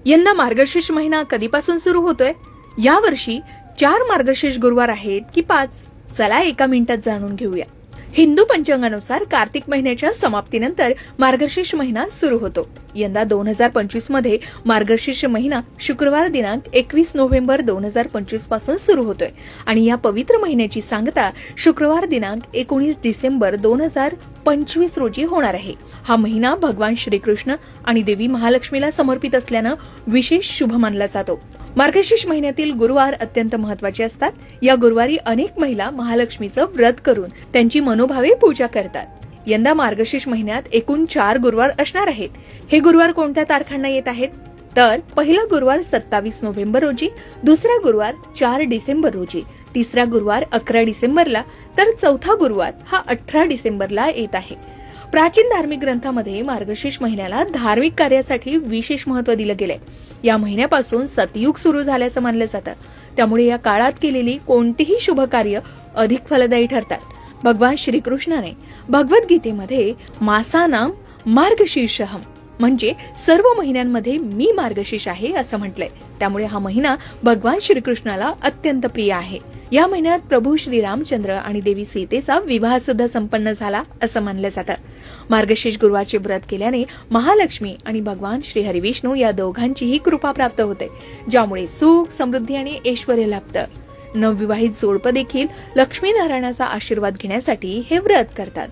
यंदा मार्गशीर्ष महिना कधीपासून सुरू होतोय? यावर्षी 4 मार्गशीर्ष गुरुवार आहेत की 5? चला एका मिनिटात जाणून घेऊया. हिंदू पंचांगानुसार कार्तिक महिन्याच्या समाप्तीनंतर मार्गशीर्ष महिना सुरू होतो. यंदा 2025 मध्ये मार्गशीर्ष महिना शुक्रवार दिनांक 21 नोव्हेंबर 2025 पासून सुरू होतोय आणि या पवित्र महिन्याची सांगता शुक्रवार दिनांक 19 डिसेंबर 2025 रोजी होणार आहे. हा महिना भगवान श्रीकृष्ण आणि देवी महालक्ष्मीला समर्पित असल्यानं विशेष शुभ मानला जातो. मार्गशीर्ष महिन्यातील गुरुवार अत्यंत महत्त्वाचे असतात. या गुरुवारी अनेक महिला महालक्ष्मीचं व्रत करून त्यांची मनोभावे पूजा करतात. यंदा मार्गशीर्ष महिन्यात एकूण 4 गुरुवार असणार आहेत. हे गुरुवार कोणत्या तारखांना येत आहेत? तर पहिला गुरुवार 27 नोव्हेंबर रोजी, दुसरा गुरुवार 4 डिसेंबर रोजी, तिसरा गुरुवार 11 डिसेंबरला, तर चौथा गुरुवार हा 18 डिसेंबरला येत आहे. प्राचीन धार्मिक ग्रंथामध्ये मार्गशीर्ष महिन्याला धार्मिक कार्यासाठी विशेष महत्त्व दिलं गेलंय. या महिन्यापासून सतयुग सुरू झाल्याचं मानलं जातं. त्यामुळे या काळात केलेली कोणतीही शुभ कार्य अधिक फलदायी ठरतात. भगवान श्रीकृष्णाने भगवद्गीतेमध्ये मासानाम मार्गशीर्षहम म्हणजे सर्व महिन्यांमध्ये मी मार्गशीर्ष आहे असं म्हटलंय. त्यामुळे हा महिना भगवान श्रीकृष्णाला अत्यंत प्रिय आहे. या महिन्यात प्रभू श्रीरामचंद्र आणि देवी सीतेचा विवाह सुद्धा संपन्न झाला असं मानलं जातं. मार्गशीर्ष गुरुवारचे व्रत केल्याने महालक्ष्मी आणि भगवान श्री हरिविष्णू या दोघांचीही कृपा प्राप्त होते, ज्यामुळे सुख, समृद्धी आणि ऐश्वर्य लाभतं. नवविवाहित जोडपं देखील लक्ष्मीनारायणाचा आशीर्वाद घेण्यासाठी हे व्रत करतात.